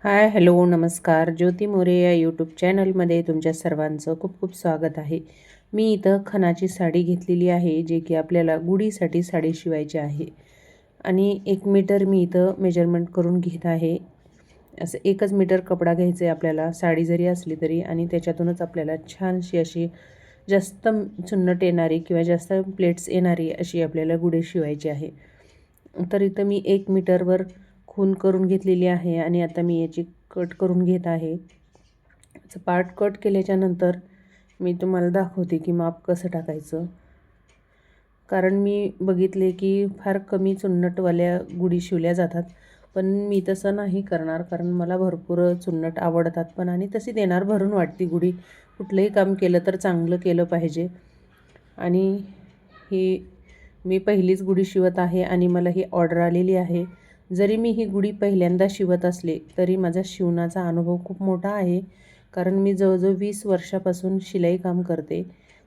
Hi hello नमस्कार. ज्योती मोरे या YouTube चॅनलमध्ये तुमच्या सर्वांचं खूप खूप स्वागत आहे. मी इथं खणाची साडी घेतलेली आहे, जे की आपल्याला गुढीसाठी साडी शिवायची आहे. आणि 1 मीटर मी इथं मेजरमेंट करून घेत आहे. असं 1च मीटर कपडा घ्यायचा आहे आपल्याला, साडी जरी असली तरी. आणि त्याच्यातूनच आपल्याला छानशी अशी जास्त चुन्नट येणारी किंवा जास्त प्लेट्स येणारी अशी आपल्याला गुढी शिवायची आहे. तर इथं मी 1 मीटरवर खून करून घेतलेली आहे आणि आता मी याची कट करून घेत आहे. पार्ट कट केल्याच्यानंतर मी तुम्हाला दाखवते की माप कसं टाकायचं. कारण मी बघितले की फार कमी चुन्नटवाल्या गुढी शिवल्या जातात, पण मी तसं नाही करणार. कारण मला भरपूर चुन्नट आवडतात पण, आणि तशी देणार भरून वाटते गुढी. कुठलंही काम केलं तर चांगलं केलं पाहिजे. आणि ही मी पहिलीच गुढी शिवत आहे आणि मला ही ऑर्डर आलेली आहे. जरी मी ही गुढी पहिल्यांदा शिवत असले तरी माझा शिवणाचा अनुभव खूप मोठा आहे. कारण मी जवळजवळ 20 वर्षापासून शिलाई काम करते.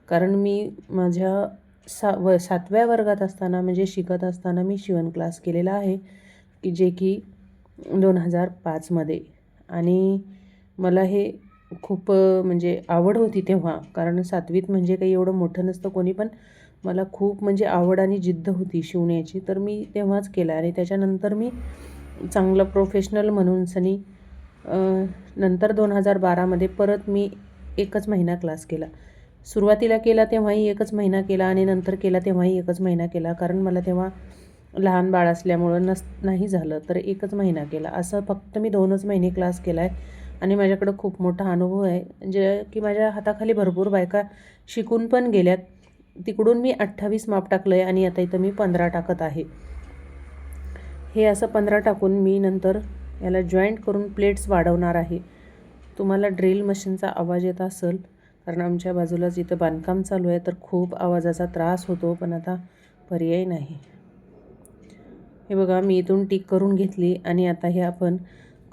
कारण मी माझ्या 7व्या वर्गात असताना, म्हणजे शिकत असताना मी शिवण क्लास केलेला आहे, की जे की 2005 मध्ये. आणि मला हे खूप म्हणजे आवड होती तेव्हा. कारण 7वीत म्हणजे काही एवढं मोठं नसतं कोणी, पण मला खूप म्हणजे आवड आणि जिद्द होती शिवण्याची. तर मी तेव्हाच केलं आणि त्याच्यानंतर मी चांगलं प्रोफेशनल म्हणून सनी नंतर 2012 मध्ये परत मी 1च महिना क्लास केला. सुरुवातीला केला तेव्हाही 1च महिना केला आणि नंतर केला तेव्हाही 1च महिना केला. कारण मला तेव्हा लहान बाळ असल्यामुळं नाही झालं, तर 1च महिना केला. असं फक्त मी 2च महिने क्लास केला आहे. आणि माझ्याकडं खूप मोठा अनुभव आहे, जे की माझ्या हाताखाली भरपूर बायका शिकून पण गेल्यात. तिकडून मी 28 माप टाकलं आहे आणि आता इथं मी 15 टाकत आहे. हे असं 15 टाकून मी नंतर याला जॉईंट करून प्लेट्स वाढवणार आहे. तुम्हाला ड्रिल मशीनचा आवाज येत असेल, कारण आमच्या बाजूलाच इथं बांधकाम चालू आहे, तर खूप आवाजाचा त्रास होतो, पण आता पर्याय नाही. हे बघा, मी इथून टिक करून घेतली आणि आता हे आपण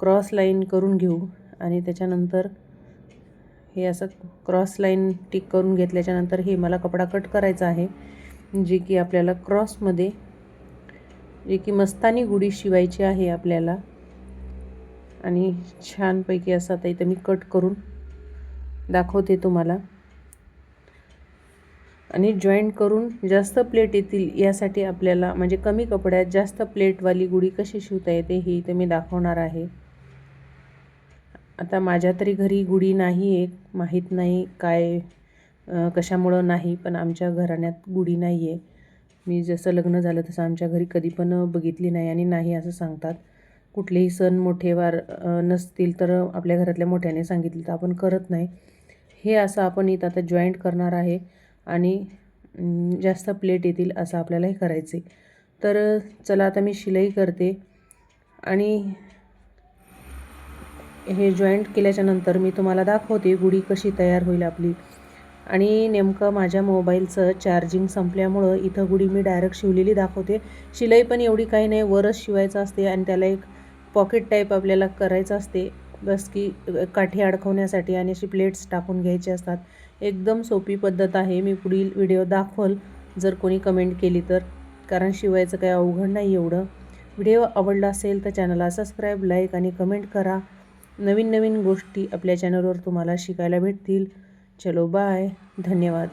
क्रॉस लाईन करून घेऊ. आणि त्याच्यानंतर हे असं क्रॉस लाईन टिक करून घेतल्याच्यानंतर हे मला कपडा कट करायचा आहे, जे की आपल्याला क्रॉसमध्ये, जे की मस्तानी गुढी शिवायची आहे आपल्याला. आणि छानपैकी असं आता इथं मी कट करून दाखवते तुम्हाला. आणि जॉईंट करून जास्त प्लेट येतील यासाठी आपल्याला, म्हणजे कमी कपड्यात जास्त प्लेटवाली गुढी कशी शिवता येते हे इथे मी दाखवणार आहे. आता माझ्या तरी घरी गुढी नाही आहे, माहीत नाही काय कशामुळं नाही, पण आमच्या घराण्यात गुढी नाही आहे. मी जसं लग्न झालं तसं आमच्या घरी कधी पण बघितली नाही आणि नाही असं सांगतात. कुठलेही सण मोठेवार नसतील तर आपल्या घरातल्या मोठ्याने सांगितलं तर आपण करत नाही. हे असं आपण इथं आता जॉईंट करणार आहे आणि जास्त प्लेट येतील असं आपल्याला हे करायचं आहे. तर चला आता मी शिलाई करते. आणि हे जॉईंट केल्याच्यानंतर मी तुम्हाला दाखवते गुढी कशी तयार होईल आपली. आणि नेमकं माझ्या मोबाईलचं चार्जिंग संपल्यामुळं इथं गुढी मी डायरेक्ट शिवलेली दाखवते. शिलाई पण एवढी काही नाही, वरच शिवायचं असते आणि त्याला एक पॉकेट टाईप आपल्याला करायचं असते, बस की काठी अडकवण्यासाठी. आणि अशी प्लेट्स टाकून घ्यायचे असतात. एकदम सोपी पद्धत आहे. मी पुढील व्हिडिओ दाखवल जर कोणी कमेंट केली तर, कारण शिवायचं काही अवघड नाही एवढं. व्हिडिओ आवडला असेल तर चॅनलला सबस्क्राईब, लाईक आणि कमेंट करा. नवीन नवीन गोष्टी आपल्या चॅनलवर तुम्हाला शिकायला भेटतील. चलो बाय, धन्यवाद.